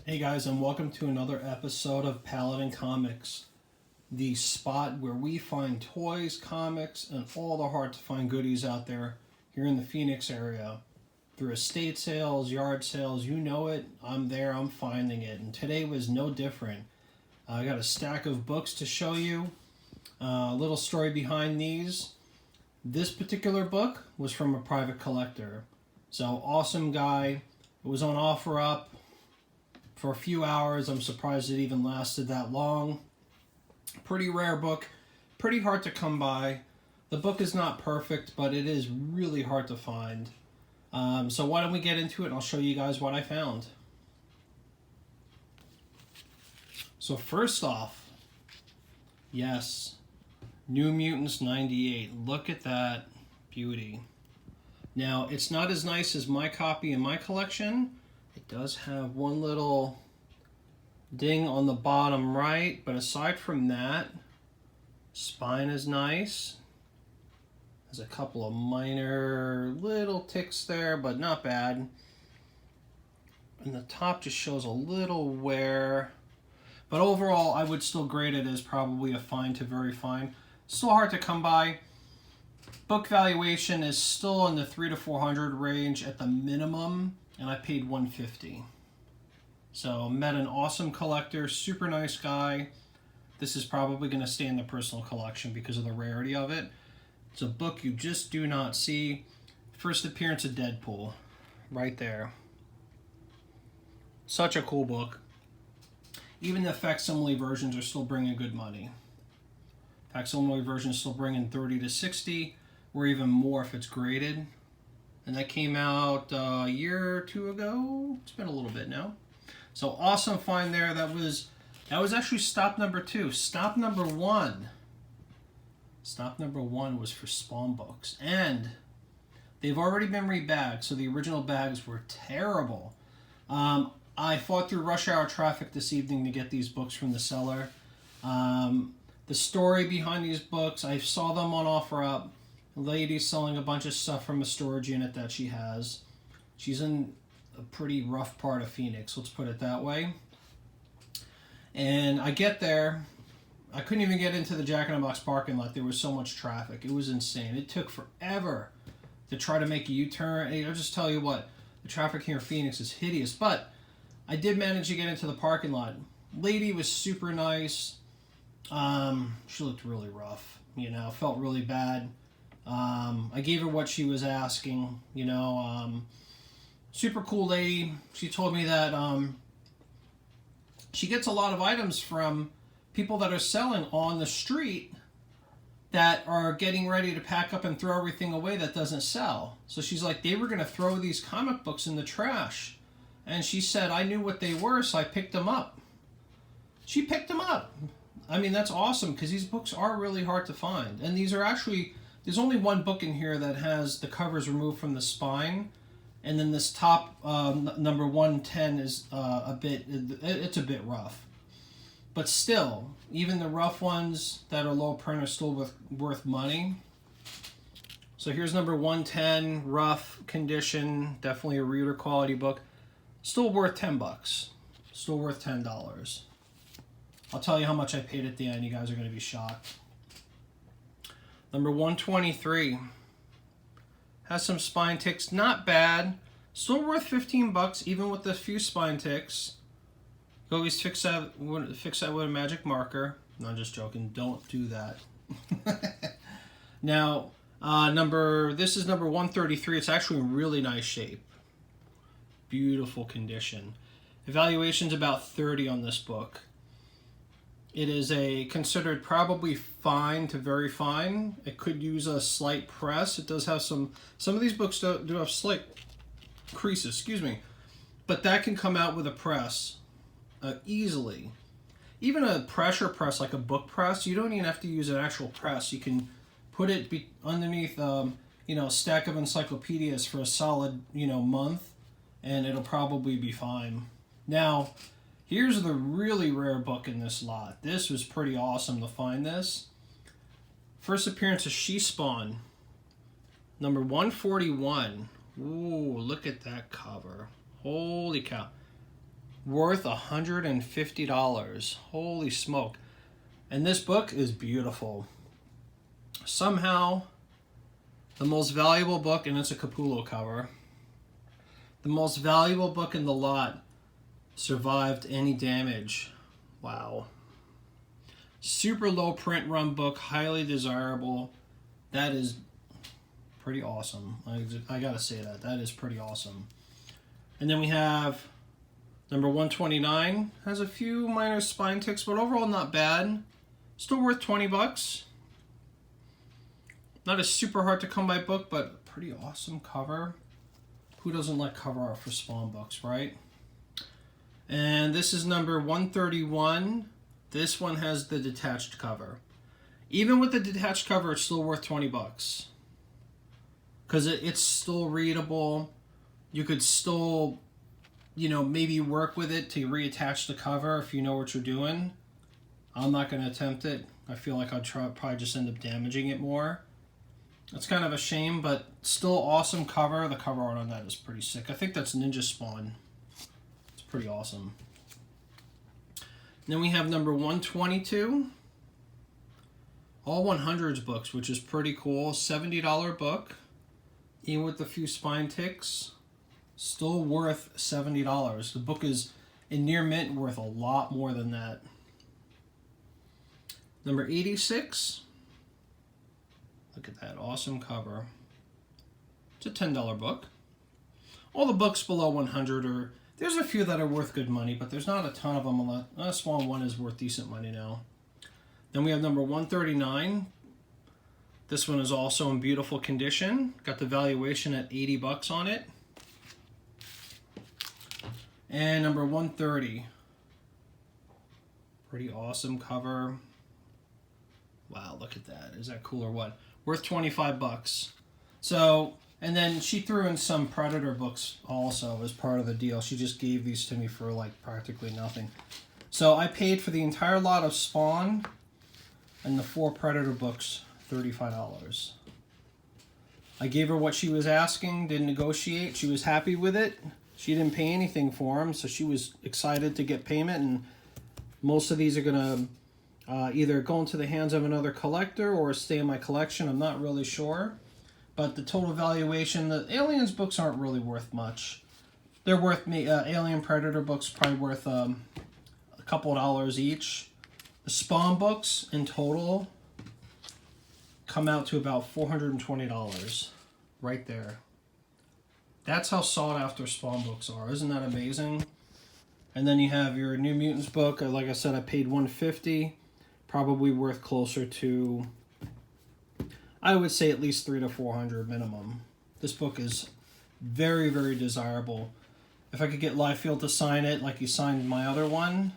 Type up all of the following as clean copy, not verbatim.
Hey guys, and welcome to another episode of Paladin Comics, the spot where we find toys, comics, and all the hard to find goodies out there here in the Phoenix area. Through estate sales, yard sales, you know it, I'm there, I'm finding it. And today was no different. I got a stack of books to show you, a little story behind these. This particular book was from a private collector. So, awesome guy. It was on OfferUp for a few hours. I'm surprised it even lasted that long. Pretty rare book, pretty hard to come by. The book is not perfect, but it is really hard to find. So why don't we get into it and I'll show you guys what I found. So first off, yes, New Mutants 98. Look at that beauty. Now, it's not as nice as my copy in my collection. It does have one little ding on the bottom right, but aside from that, spine is nice. There's a couple of minor little ticks there, but not bad. And the top just shows a little wear. But overall, I would still grade it as probably a fine to very fine. Still hard to come by. Book valuation is still in the $300 to $400 range at the minimum, and I paid $150. So met an awesome collector, super nice guy. This is probably going to stay in the personal collection because of the rarity of it. It's a book you just do not see. First appearance of Deadpool, right there. Such a cool book. Even the facsimile versions are still bringing good money. Facsimile versions still bringing 30 to 60, or even more if it's graded. And that came out a year or two ago. It's been a little bit now. So awesome find there. That was actually stop number 2. Stop number 1. Stop number 1 was for Spawn books, and they've already been rebagged. So the original bags were terrible. I fought through rush hour traffic this evening to get these books from the seller. The story behind these books, I saw them on OfferUp. A lady selling a bunch of stuff from a storage unit that she has. She's in a pretty rough part of Phoenix, let's put it that way. And I get there, I couldn't even get into the Jack in the Box parking lot. There was so much traffic. It was insane. It took forever to try to make a U-turn. I'll just tell you what, the traffic here in Phoenix is hideous. But I did manage to get into the parking lot. Lady was super nice. She looked really rough, felt really bad. I gave her what she was asking, super cool lady. She told me that she gets a lot of items from people that are selling on the street that are getting ready to pack up and throw everything away that doesn't sell. So she's like, they were going to throw these comic books in the trash. And she said, I knew what they were, so I picked them up. She picked them up. I mean, that's awesome because these books are really hard to find. And these are actually... There's only one book in here that has the covers removed from the spine, and then this top number 110 is it's a bit rough. But still, even the rough ones that are low print are still worth money. So here's number 110, rough condition, definitely a reader quality book. Still worth $10. Still worth $10. I'll tell you how much I paid at the end. You guys are going to be shocked. Number 123 has some spine ticks, not bad. Still worth $15, even with the few spine ticks. You always fix that with a magic marker. No, I'm just joking. Don't do that. Now, this is number 133. It's actually in really nice shape. Beautiful condition. Evaluation's about 30 on this book. It is considered probably fine to very fine. It could use a slight press. It does have some of these books do have slight creases, but that can come out with a press easily. Even a pressure press like a book press, you don't even have to use an actual press. You can put it underneath a stack of encyclopedias for a solid month, and it'll probably be fine. Now, here's the really rare book in this lot. This was pretty awesome to find this. First appearance of She-Spawn, number 141. Ooh, look at that cover. Holy cow. worth $150. Holy smoke. And this book is beautiful. Somehow, the most valuable book, and it's a Capullo cover, the most valuable book in the lot survived any damage. Wow. Super low print run book, highly desirable. That is pretty awesome. I gotta say that. That is pretty awesome. And then we have number 129. Has a few minor spine ticks, but overall not bad. Still worth 20 bucks. Not a super hard to come by book, but pretty awesome cover. Who doesn't like cover art for Spawn books, right? And this is number 131. This one has the detached cover. Even with the detached cover, it's still worth 20 bucks. Because it's still readable. You could still, you know, maybe work with it to reattach the cover if you know what you're doing. I'm not going to attempt it. I feel like I'd probably just end up damaging it more. It's kind of a shame, but still awesome cover. The cover art on that is pretty sick. I think that's Ninja Spawn. It's pretty awesome. Then we have number 122. All 100s books, which is pretty cool. $70 book. Even with a few spine ticks. Still worth $70. The book is in near mint, worth a lot more than that. Number 86. Look at that awesome cover. It's a $10 book. All the books below 100 are, there's a few that are worth good money, but there's not a ton of them. A small one is worth decent money now. Then we have number 139. This one is also in beautiful condition. Got the valuation at 80 bucks on it. And number 130. Pretty awesome cover. Wow, look at that. Is that cool or what? Worth 25 bucks. So, and then she threw in some Predator books also as part of the deal. She just gave these to me for like practically nothing. So I paid for the entire lot of Spawn and the 4 Predator books $35. I gave her what she was asking, didn't negotiate. She was happy with it. She didn't pay anything for them, so she was excited to get payment. And most of these are going to either go into the hands of another collector or stay in my collection. I'm not really sure. But the total valuation, the Aliens books aren't really worth much. They're worth me, Alien Predator books probably worth a couple of dollars each. The Spawn books in total come out to about $420 right there. That's how sought after Spawn books are. Isn't that amazing? And then you have your New Mutants book. Like I said, I paid $150. Probably worth closer to, I would say, at least $300 to $400 minimum. This book is very, very desirable. If I could get Liefeld to sign it like he signed my other one,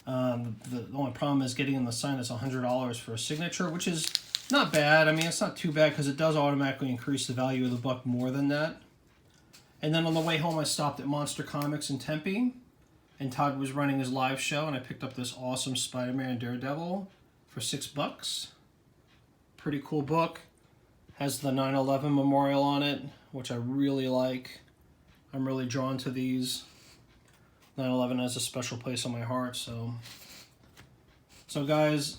the only problem is getting him to sign is $100 for a signature, which is not bad. I mean, it's not too bad because it does automatically increase the value of the book more than that. And then on the way home, I stopped at Monster Comics in Tempe, and Todd was running his live show, and I picked up this awesome Spider-Man and Daredevil for $6. Pretty cool book. Has the 9/11 memorial on it, which I really like. I'm really drawn to these. 9/11 has a special place on my heart, so guys,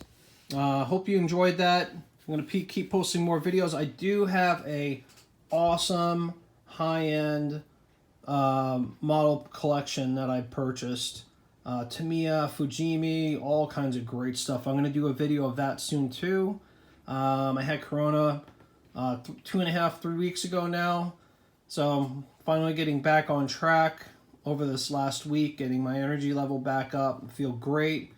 hope you enjoyed that. I'm going to keep posting more videos. I do have a awesome high-end model collection that I purchased. Tamiya, Fujimi, all kinds of great stuff. I'm going to do a video of that soon too. I had Corona 2.5, 3 weeks ago now. So I'm finally getting back on track over this last week, getting my energy level back up. I feel great.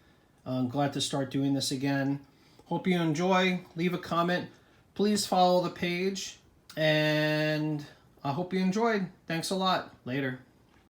I'm glad to start doing this again. Hope you enjoy. Leave a comment. Please follow the page. And I hope you enjoyed. Thanks a lot. Later.